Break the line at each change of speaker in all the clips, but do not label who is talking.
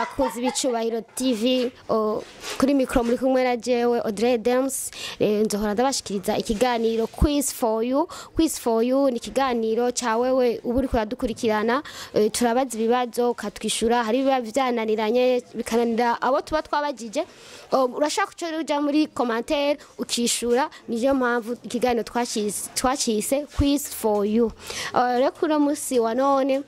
bakozi b'icubahiro TV kuri micro muri kumwe na jewe Audrey Dems nzohora ndabashikiriza ikiganiro quiz for you. Quiz for you ni ikiganiro ca wewe ubu uri kuradukurikirana, turabaza ibibazo ukatwishura, hari biba vyananiranye bikananira abo tuba twabajije, urashaka kuja muri commentaire ukishura. Niyo mpamvu ikiganiro twacise quiz for you. Rero kuno musi wa none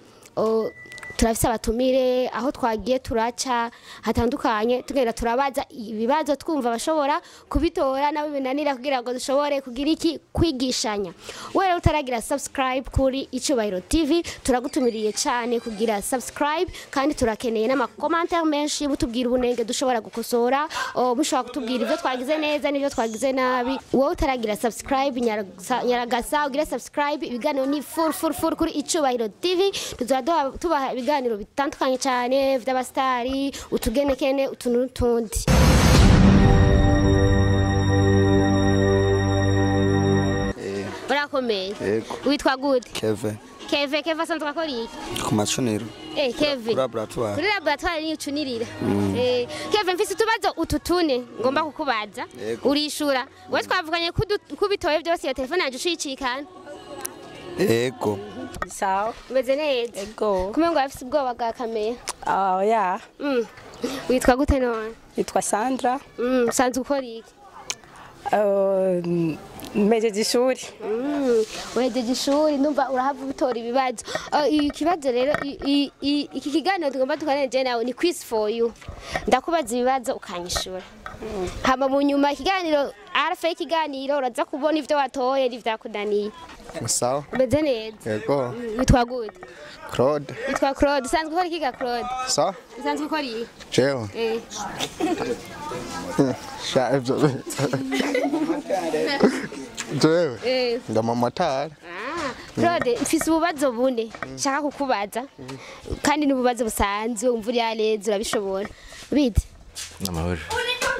turafise abatumire aho twagiye turaca hatandukanye, tugenda turabaza ibibazo twumva bashobora kubitora nabo binanira kugira ngo dushobore kugira iki kwigishanya. Wewe utaragira subscribe kuri Icubahiro TV, turagutumiriye cyane kugira subscribe, kandi turakeneye n'ama commentaire menshi mutubwira ubunenge dushobora gukosora, mushobora kutubwira ivyo twagize neza n'ivyo twagize nabi. Wowe utaragira subscribe nyaragasa ugira subscribe. Ibiganiro ni full kuri Icubahiro TV, tubaha ibiganiro bitandukanye cyane vy'abastari, utugenekene, utuntu n'utundi. Urakomeye? Witwa gute?
Keve.
Keve asanzwe akora iki?
Ku macuniro.
Keve.
Kuri laboratoire.
Kuri laboratoire ni ucunirira. Keve, mfise utubazo ututune ngomba kukubaza. Urishura. We twavuganye kubitoye byose ya telefone yanje ushikikana.
Ego.
Sawa.
Umeze neza?
Ego.
Kumengo afise ubwoba bwa kamera.
Ya.
Witwa gute none?
Yitwa Sandra.
Sanzwe ukora iki?
Mejeje ishuri.
Wejeje ishuri, numva urahava ubitora ibibazo. Ikibazo rero iki kiganiro tugomba tukaneje nawe ni quiz for you. Ndakubaza ibibazo ukanyishura. Hama mu nyuma ikiganiro arafa ikiganiro uraza kubona ivyo watoye n'ivyakudaniye.
Sawa.
Umeze neza?
Ego.
Witwa gute?
Claude.
Witwa Claude. Sanzwe ukora iki ga Claude?
Sawa.
Sanzwe ukora iki?
Jewe. Shaibzo. Jewe. Ndamamotari.
Claude, mfise ububazo bune nshaka kukubaza, kandi n'ububazo busanzwe umva uri yareze urabishobora. Bite?
Amahoro.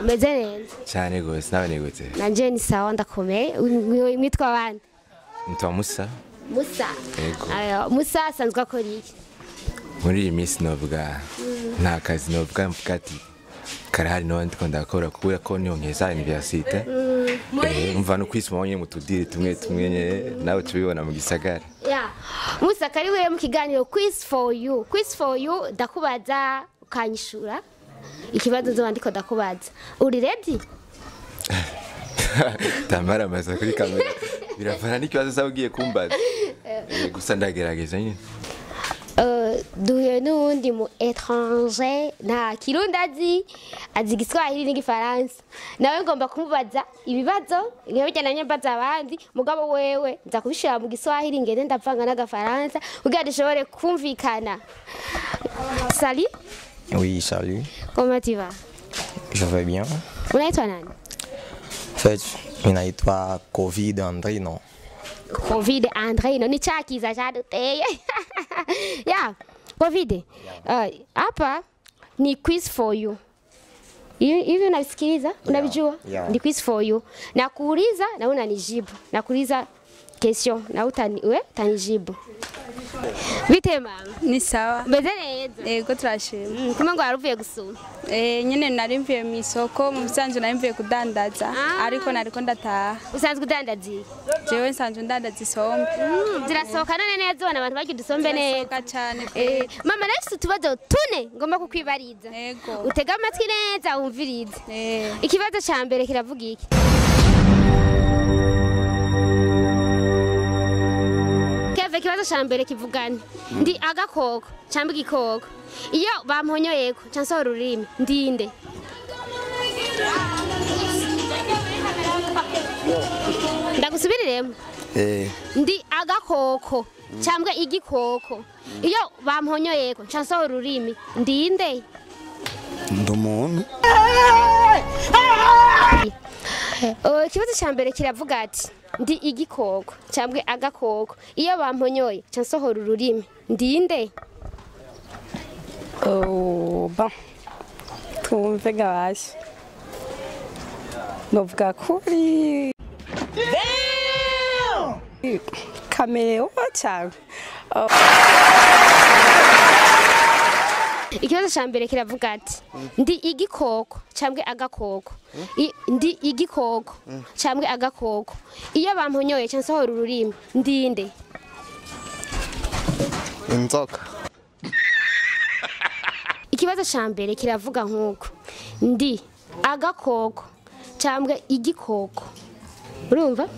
Umeze neza?
Cyane gose, nawe negutse.
Nanje ni sawa ndakomeye. Mwitwa bande?
Ntwa Musa.
Musa.
Yego.
Musa asanzwe akora iki?
Muri iyi minsi novuga nta kazi novuga mvuga ati karahari no ndiko ndakora kubera ko niyo nkeza universite. Umva no kwisoma nyine mutudiri tumwe nawe tubibona mu gisagara.
Musa, kariwe mu kiganiro quiz for you. Quiz for you ndakubaza ukanyishura. Ikibazo nzo ndiko ndakubaza. Uri ready?
Tamara maze kuri kamera. Biravana n'ikibazo sabugiye kumbaza. Gusa ndagerageza nyine. Duhuye n'uwundi mu étranger nta Kirundi azi Igiswahili n'Igifaransa, nawe ngomba kumubaza ibibazo nk'ibijyanye mbaza abandi, mugabo wewe nza kubishira mu Giswahili ngende ndavanga n'Agafaransa kugira dushobore kumvikana. Salut.
Oui, salut.
Comment tu vas?
Je vais bien.
Unaitwa nani?
En fait, ninaitwa Covid André, non?
Covid André, no ni chakiza chaduteye. Yeah, Covid. Hapa ni quiz for you. Hivi unasikiliza? Unavijua? Ni quiz for you. Nakuuliza na unanijibu. Nakuuliza question na utanijibu. Bite mama?
Ni sawa.
Umeze neza?
Ego turashima.
Kumengo waruvuye gusuma?
Nyene nari mvuye mu isoko, mu bisanzwe nari mvuye kudandaza, ariko nariko ndataha.
Usanzwe udandaza iki?
Jewe nsanzwe ndandaza isombe.
Zirasohoka none neza ubona abantu bagira udusombe neza.
Zirasohoka cyane.
Mama, nafise utubazo tune ngomba kukwibariza.
Ego.
Utega amatwi neza wumvirize. Ikibazo ca mbere kiravuga iki? Ikibazo ca mbere kivugana ndi agakoko cyangwa igikoko, iyo bamponyoyeko cansohora ururimi ndinde? Ndagusubiriremo. Ndi agakoko cyangwa igikoko, iyo bamponyoyeko cansohora ururimi ndinde?
Ndumuntu.
Ikibazo ca mbere kiravuga ati ndi igikoko cyangwa agakoko, iyo bamponyoye cansohora ururimi ndinde?
Bon. Twumve gabashi. Novuga kuri. Kamera cyangwa
Ikibazo ca mbere kiravuga ati ndi igikoko cambwe agakoko. Ndi igikoko cambwe agakoko. Iyo bamponyoye canse ho ururimi ndinde.
Inzoka.
Ikibazo ca mbere kiravuga nkuko ndi agakoko cambwe igikoko. Urumva?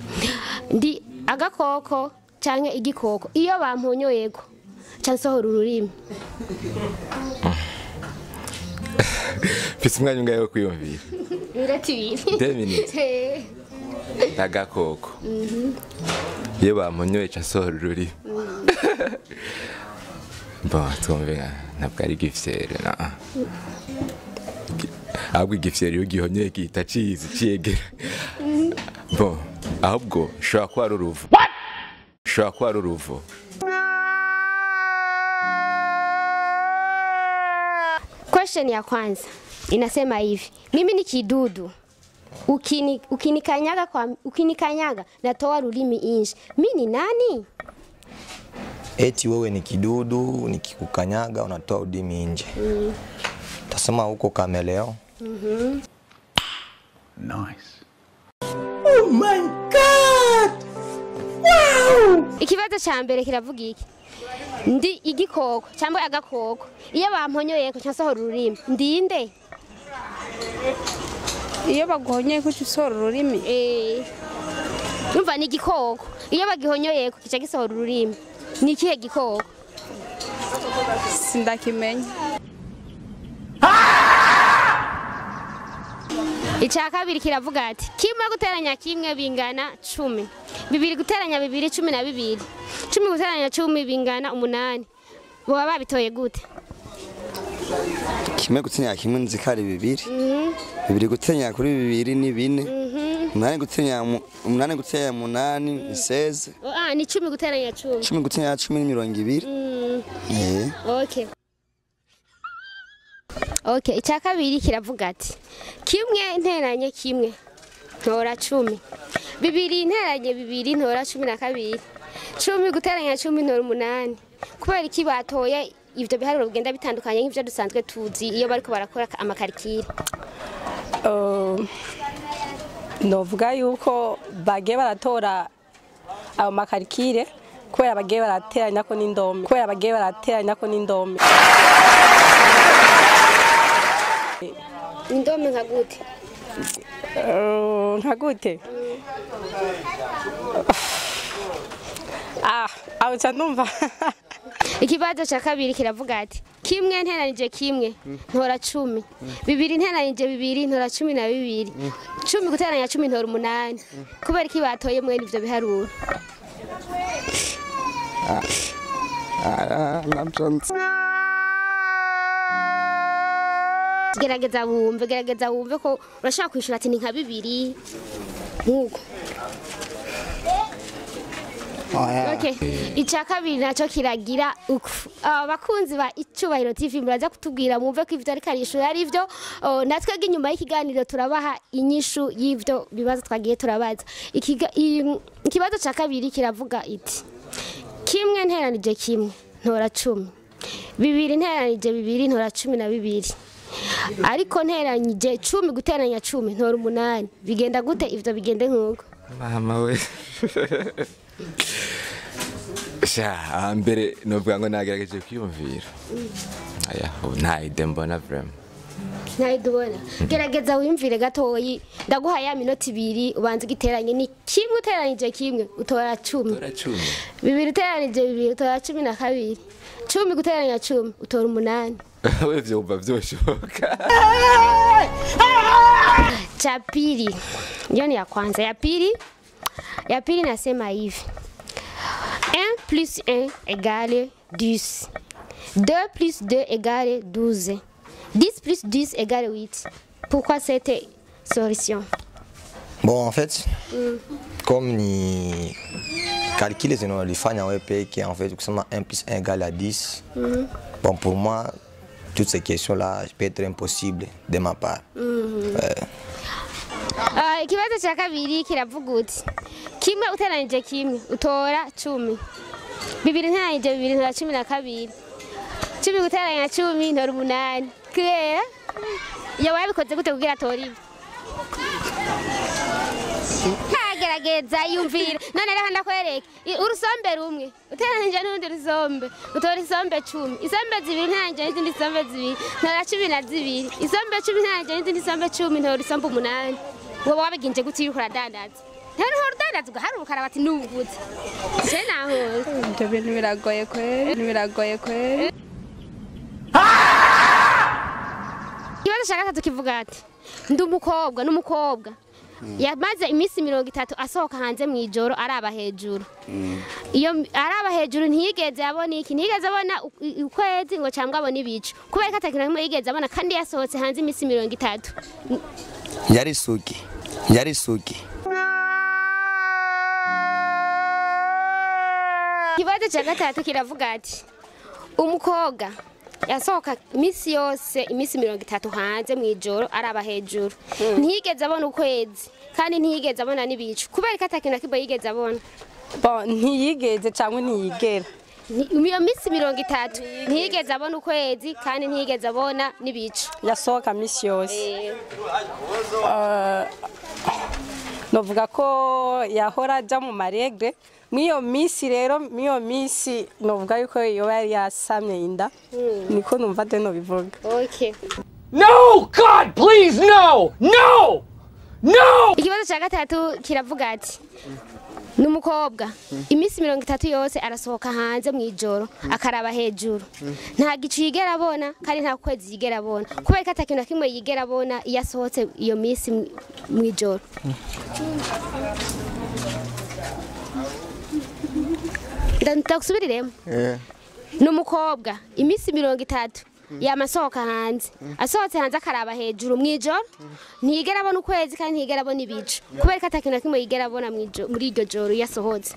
Ndi agakoko canke igikoko. Iyo bamponyoyeko canse ho ururimi.
Fise umwanya ungaye wo kwiyumvira.
Biratibiri.
2 minutes. Agakoko. Iyo bamponyoye canse ho ururimi. Bon, twumve ntabwo ari igifyere na. Ahubwo igifyere iyo gihonyoye gihita ciyegera. Bon, ahubwo shobora kuba ari uruvu. Shobora kuba ari uruvu.
Question ya kwanza inasema hivi, mimi ni kidudu, ukinikanyaga natoa rulimi inje, mimi ni nani?
Eti wewe ni kidudu, nikikukanyaga unatoa ulimi nje. Tasema huko kameleo.
Nice.
Oh my god! Wow!
Ikibazo ca mbere kiravuga iki? Ndi igikoko cyangwa agakoko. Iyo bamponyoye ko cyasohora ururimi ndinde.
Iyo baguhonyoye ko usohora ururimi
Numva ni igikoko. Iyo bagihonyoye ko kica gisohora ururimi. Ni ikihe gikoko?
Sindakimenya.
Icya kabiri kiravuga ati kimwe guteranya kimwe bingana 10. Bibiri guteranya bibiri 12. 10 guteranya 10 bingana 8. Boba babitoye gute?
Kimwe guteranya kimwe nzikari bibiri. Bibiri guteranya kuri bibiri ni 4. 8 guteranya 8 ni 16.
Ni 10 guteranya 10.
10 guteranya 10 ni 20.
Okay. Okay, icya kabiri kiravuga ati kimwe nteranye kimwe ntora 10. Bibiri nteranye bibiri ntora 12. 10 guteranya 10 ntora 8. Kubera iki batoye ivyo biharuro bigenda bitandukanye nk'ivyo dusanzwe tuzi iyo bariko barakora amakarikire?
Novuga yuko bagiye baratora ayo makarikire kubera bagiye barateranya ko n'indome.
Indome nka gute?
Aho numva.
Ikibazo ca kabiri kiravuga ati kimwe nteranije kimwe ntora 10. Bibiri nteranije bibiri ntora 12. 10 guteranya 10 ntora 8. Kubera iki batoye mwene ivyo biharuro? Gerageza wumve ko urashaka kwishura ati ni nka bibiri nkuko. Okay. Icya kabiri naco kiragira uko abakunzi ba Icubahiro TV muraza kutubwira mumve ko ivyo ari karishura ari ivyo natwe inyuma y'ikiganiro turabaha inyishu y'ivyo bibazo twagiye turabaza. Ikibazo ca kabiri kiravuga iti kimwe nteranije kimwe ntora 10. Bibiri nteranije bibiri ntora 12. Ariko nteranyije 10 guteranya 10 ntora 8. Bigenda gute ivyo bigende nkuko?
Mama we. Mbere novuga ngo nagerageje kwiyumvira. Aya, nta ide mbona vraiment.
Nta ide ubona. Gerageza wiyumvire gatoyi. Ndaguha ya minota 2 ubanze giteranye ni kimwe uteranyije kimwe utora 10. Bibiri uteranije bibiri utora 12. 10 guteranya 10 utora 8.
Wewe vyumva vyoshoka.
Cha pili. Hiyo ni ya kwanza. Ya pili nasema hivi. 1 plus 1 égale 10. 2 plus 2 égale 12. 10 plus 10 égale 8. Pourquoi cette solution?
Bon, en fait, comme ni calculer c'est les fanya wepeke en fait kusema 1 plus 1 égale à 10. Bon, pour moi toutes ces questions là peut être impossible de ma part.
Ikibazo cha kabiri kiravuga uti kimwe uteranije kimwe utora 10. Bibiri nteranije bibiri ntora 12. 10 guteranya 10 ntora 8 kubera iyo wabikoze gute kugira tora ibi kagerageza yumvira none reka ndakwereke urusombe rumwe uteranije n'urundi rusombe utora isombe 10 isombe 2 ntaranje n'izindi isombe 2 ntora 12 isombe 10 ntaranje n'izindi isombe 10 ntora isombe 8 wowe wabiginje gute yuko uradandaza rero urudandaza ugaharukara bati nuvuze je naho
ibyo bintu biragoye kweri
ikibazo cya gatatu kivuga ati ndi umukobwa n'umukobwa yamaze iminsi 30 asohoka hanze mu ijoro araba hejuru iyo araba hejuru ntiyigeze abona iki ntiyigeze abona ukwezi ngo cyangwa abona ibicu kubera ko atakintu kimwe yigeze abona kandi yasohotse hanze iminsi 30
yari sugi
ikibazo cya gatatu kiravuga ati umukobwa yasohoka iminsi yose iminsi 30 hanze mu ijoro araba hejuru ntiyigeze abona ukwezi kandi ntiyigeze abona n'ibicu kubera ko atakintu kimwe yigeze abona
ntiyigeze cyangwa ntiyigera
iyo minsi 30 ntiyigeze abona ukwezi kandi ntiyigeze abona n'ibicu
yasohoka minsi yose novuga ko yahora ajya mu maregre mwiyo minsi rero mwiyo minsi novuga yuko iyo yari yasamye inda niko numva de no bivuga
okay
No, God, please, no!
ikibazo cya gatatu kiravuga ati n'umukobwa iminsi 30 yose arasohoka hanze mu ijoro akaraba hejuru nta gicu yigera abona kandi nta kwezi yigera abona kubera ko atakintu kimwe yigera abona iyo asohotse iyo minsi mu ijoro ndakusubiriremo n'umukobwa iminsi 30 yamasohoka hanze asohotse hanze akaraba hejuru mu ijoro ntiyigera abona ukwezi kandi ntiyigera abona ibicu kubera ko atakintu kimwe yigera abona muri iryo joro yasohotse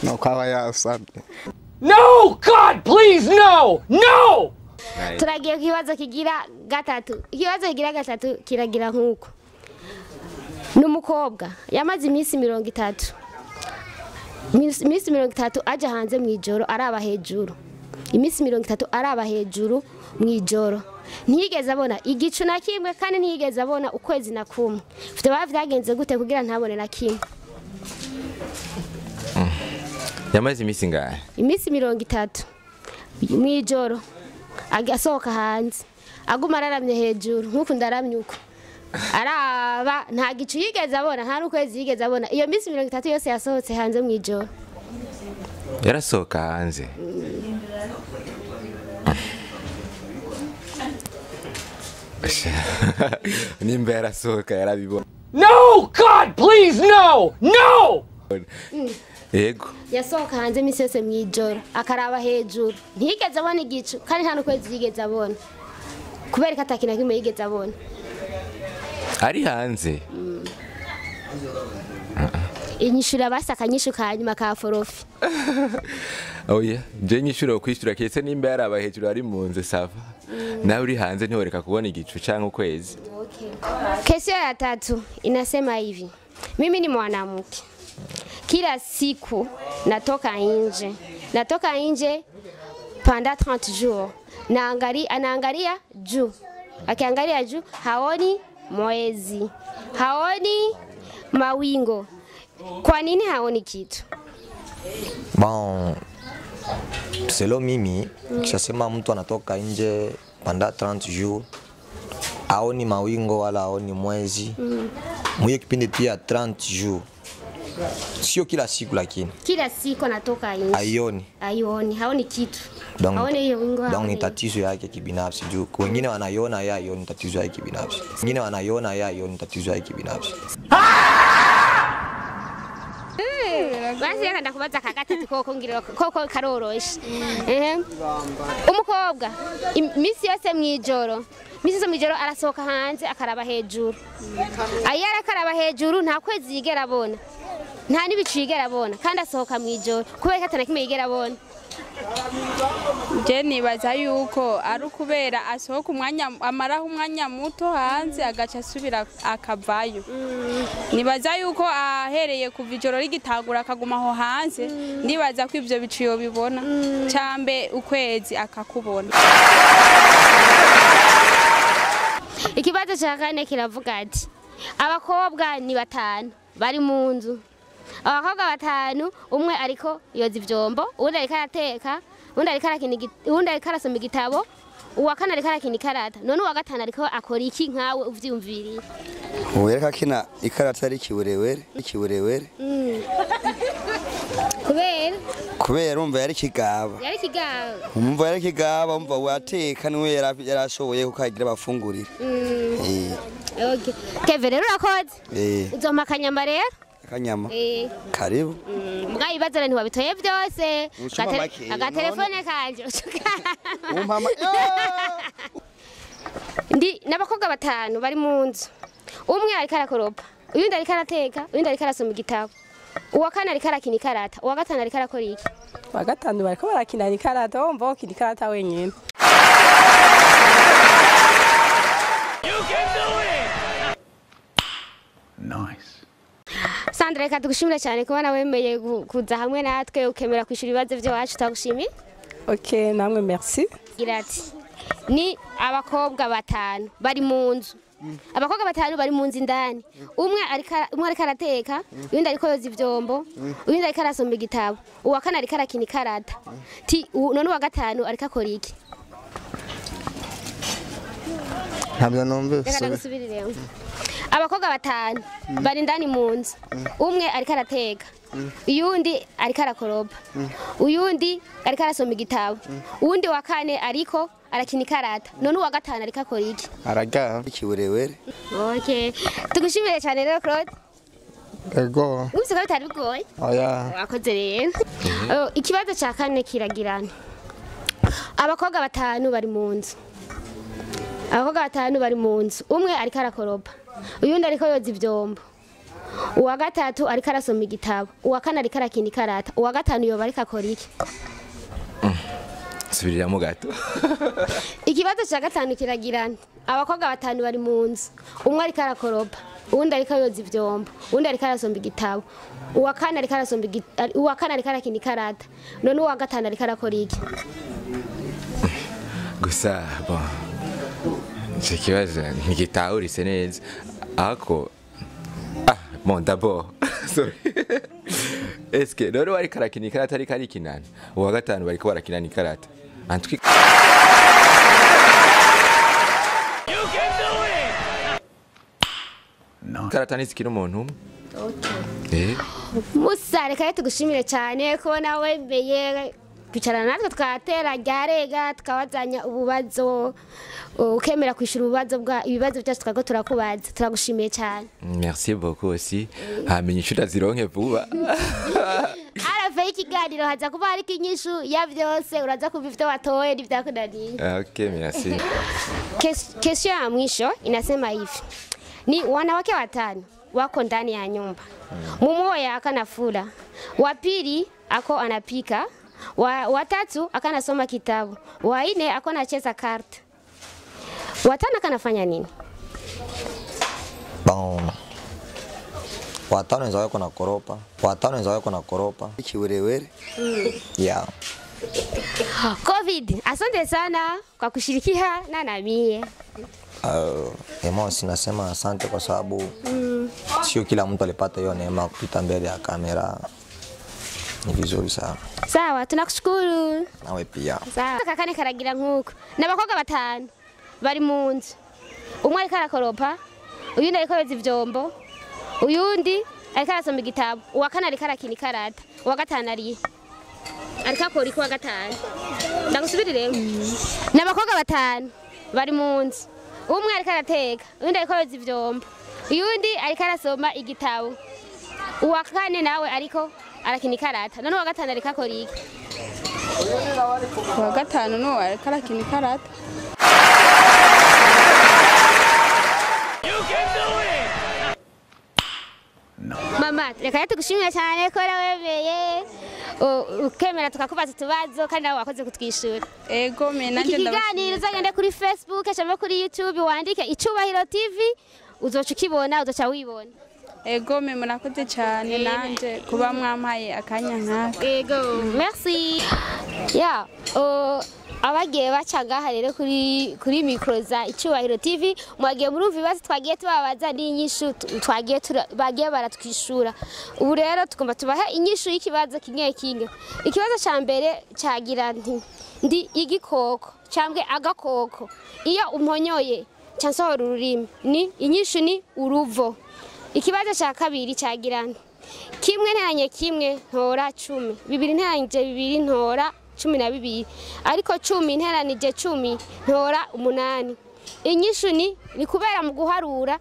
nuko aba yasamye.
No, God, please, no!
turagiye ku kibazo kigira gatatu ikibazo kigira gatatu kiragira nk'uko n'umukobwa yamaze iminsi 30 iminsi 30 aje hanze mu ijoro araba hejuru iminsi 30 araba hejuru mu ijoro ntiyigeze abona igicu na kimwe kandi ntiyigeze abona ukwezi na kumwe fite bavyagenze gute kugira ntabone na kimwe
yamaze iminsi ngahe
iminsi 30 mu ijoro agasohoka hanze aguma araramye hejuru nk'uko ndaramye uko araba nta gicu yigeze abona nta n'ukwezi yigeze abona iyo minsi 30 yose yasohotse hanze mu ijoro
yarasohoka hanze nimba yarasohoka yarabibona.
No, God, please, no!
Yego
yasohoka hanze iminsi yose mu ijoro akaraba hejuru ntiyigeze abona igicu kandi nta n'ukwezi yigeze abona kubera ko atakintu kimwe yigeze abona
ari hanze
inyishura basaka nyishu kanyuma ka forofi
oya je nyishura kwishura kese nimba yaraba hejuru ari munze sava nawe uri hanze ntiworeka kubona igicu canke ukwezi.
Kesho ya tatu inasema hivi, mimi ni mwanamke, kila siku natoka nje pendant 30 jours anaangalia juu, akiangalia juu haoni mwezi, haoni mawingo. Kwa nini haoni kitu?
Bon, selon mimi, kishasema mtu anatoka nje pendant 30 jours haoni mawingo wala haoni mwezi. Mwiyo kipindi tu ya 30 jours. Sio kila siku lakini.
Kila siku anatoka nje. Aioni, haoni kitu. Haoni hiyo wingo.
Donc ni tatizo yake kibinafsi juu. Wengine wanaiona yeye aioni tatizo yake kibinafsi. Wengine wanaiona yeye aioni tatizo yake kibinafsi.
Basi yaka ndakubaza kagatatu koko ngiro koko karoroshe. Umukobwa misi yose mwijoro arasohoka hanze akaraba hejuru. Ayara akaraba hejuru nta kwezi yigera abona. nta n'ibicu yigera abona kandi asohoka mu ijoro kubera ko atana kimwe yigera abona.
Je nibaza yuko ari ukubera asohoka amaraho umwanya muto hanze agaca asubira akavayo. Nibaza yuko ahereye kuva ijoro rigitagura akaguma aho hanze, ndibaza ko ivyo bicu yobibona cambe ukwezi akakubona.
Ikibazo cya kane kiravuga ati abakobwa ni 5 bari mu nzu. Abakobwa 5 umwe ariko yoza ivyombo, uwundi ariko arateka, uwundi ariko arasoma igitabo, uwa kane ariko arakina ikarata. None uwa gatanu ariko akora iki nkawe uvyumviriye?
Uwereka kina ikarata ari kiburewere. Kubera umva yari kigaba. Umva yari kigaba, umva wateka niwe yarashoboye kukagira bafungurira.
Okay. Keve rero urakoze. Uzoma akanyama rero?
Akanyama. Karibu.
Muga ibazana ntiwabitoye byose. Agatelefone kanje.
Umpama.
Ndi nabakobwa 5 bari mu nzu. Umwe ariko arakoropa, uyundi ariko arateka, uyundi ariko arasoma igitabo. Uwa kane ariko arakina ikarata, uwa gatanu ariko arakora iki?
Wa gatanu bariko barakina ikarata, wumva ukina ikarata wenyine.
Nice.
Sandra, reka tugushimire cyane kubona wemeye kuza hamwe natwe ukemera kwishura ibibazo byo wacu tagushimiye.
Okay, namwe merci.
Girati. Ni abakobwa 5 bari mu nzu. Abakobwa 5 bari mu nzu indani. Umwe ariko arateka, uyundi ariko yoza ivyombo, uyundi ariko arasoma igitabo, uwa kane ariko arakina ikarata. None uwa gatanu ariko akora iki?
Ntabyo numvise.
Reka ndagusubirire. Abakobwa 5 bari ndani mu nzu. Umwe ariko arateka, uyundi ariko arakoropa, uyundi ariko arasoma igitabo, uwundi wa kane ariko arakina ikarata. None uwa gatanu ariko akora iki?
Araga.
Kiburewere.
Okay. Tugushimire cyane rero Claude.
Ego.
Ubise ko bitari bigoye.
Oya.
Wakoze rero. Ikibazo cya kane kiragirana. Abakobwa 5 bari mu nzu. Abakobwa 5 bari mu nzu. Umwe ariko arakoropa, uyundi ariko yoza ivyombo, uwa gatatu ariko arasoma igitabo, uwa kane ariko arakina ikarata, uwa gatanu yoba ariko akora iki?
Subiriramo gato.
Ikibazo cya gatanu kiragirana. Abakobwa 5 bari mu nzu. Umwe ariko arakoropa, uwundi ariko yoza ivyombo, uwundi ariko arasoma igitabo, uwa kane ariko arakina ikarata. None uwa gatanu ariko arakora iki?
Gusa bon. Ce kibazo ntigitahurise neza. Ako bon d'abord. Sorry. Est-ce que none wari karakina ikarata ari karikinana? Uwa gatanu bariko barakinana ikarata. Antwi No. Karata ni sikino umuntu. Okay.
Musa reka tugushimire cyane ko nawe mbeye kwicarana natwe twatera ryarega tukabazanya ububazo ukemera kwishura ibibazo byacu twago turakubaza. Turagushimiye cyane.
Merci beaucoup aussi. Hamenye inshuti zironke vuba.
Arafe ikiganiro haza kuba hari kinyishu ya byose uraza kuva ivyo watoye n'ivyakunaniye.
Okay, merci.
Kesho ya mwisho inasema hivi. Ni wanawake 5 wako ndani ya nyumba. Mmoja akanafula, wa pili ako anapika, wa tatu akanasoma kitabu, wa 4 ako anacheza karta, wa 5 akanafanya nini?
Bon. Wa 5 ndio wako na koropa. Wa 5 ndio wako na koropa.
Kiburewere.
Yeah.
Covid, asante sana kwa kushirikia na mie.
Emo sinasema asante kwa sababu sio kila mtu alipata hiyo neema kupita mbele ya kamera. Ni vizuri sana.
Sawa, tunakushukuru.
Nawe pia.
Sawa. Kakane karagira nkuko. Nabakobwa 5 bari mu nzu. Umwe ariko arakoropa, uyundi ariko yoza ivyombo, uyundi ariko arasoma igitabo, uwa kane ariko arakina ikarata, uwa gatanu ariko akora iki wa gatanu? Ndagusubirire. Nabakobwa 5 bari mu nzu. Umwe ariko arateka, undi ariko yoza ivyombo, uyundi ariko arasoma igitabo, uwa kane nawe ariko arakina ikarata. None uwa gatanu ariko akora iki?
Uwa gatanu no ariko arakina ikarata.
Mama Smart, reka tugushimire cyane ko wemeye ukemera tukakubaza utubazo kandi nawe wakoze kutwishura.
Ego me nanje
Ikiganiro uzagende kuri Facebook cyangwa kuri YouTube wandike Icubahiro TV uzoca ukibona uzoca wibona.
Ego me murakoze cyane nanje kuba mwampaye akanya nkaka.
Ego, merci. Ya, abagiye bacangaha rero kuri micro za Icubahiro TV mwagiye murumva ibibazo twagiye tubabaza n'inyishu bagiye baratwishura. Ubu rero tugomba tubaha inyishu y'ikibazo kimwe. Ikibazo ca mbere cagira ndi igikoko cyangwa agakoko iyo umponyoye cyansohora ururimi ni inyishu ni uruvo. Ikibazo ca kabiri cagira kimwe nteranye kimwe ntora 10 bibiri nteranyije bibiri ntora 12 ariko 10 nteranije 10 ntora 8. Inyishu ni kubera mu guharura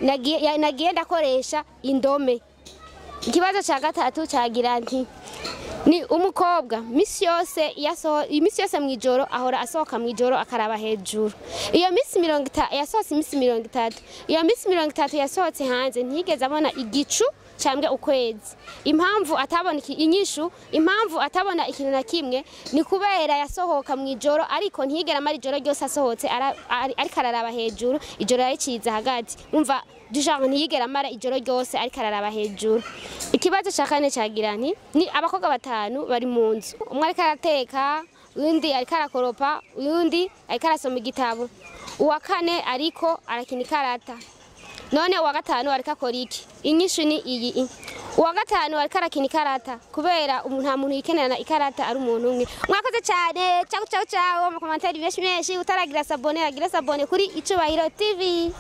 nagiye ndakoresha indome. Ikibazo ca gatatu cagira ni umukobwa misi yose mwijoro ahora asohoka mwijoro akaraba hejuru. Iyo misi 30 yasohotse misi 30. Iyo misi 30 yasohotse hanze ntigeze abona igicu cyangwa ukwezi. Impamvu atabona inyishu, impamvu atabona ikintu na kimwe ni kubera yasohoka mwijoro ariko ntigera mari ijoro ryose asohotse ariko araraba hejuru, ijoro yariciza hagati. Umva dushaka ntiyigera mara ijoro ryose ariko araraba hejuru. Ikibazo ca kane cagira ni abakobwa batanu bari mu nzu. Umwe ariko arateka, undi ariko arakoropa, undi ariko arasoma igitabo. Uwa kane ariko arakina ikarata. None uwa gatanu ariko akora iki? Inyishu ni iyi. Uwa gatanu ariko arakina ikarata kubera nta muntu yikenera ikarata ari umuntu umwe. Mwakoze cyane. Ciao mu commentaire benshi utaragira sabone agira sabone kuri Icubahiro TV.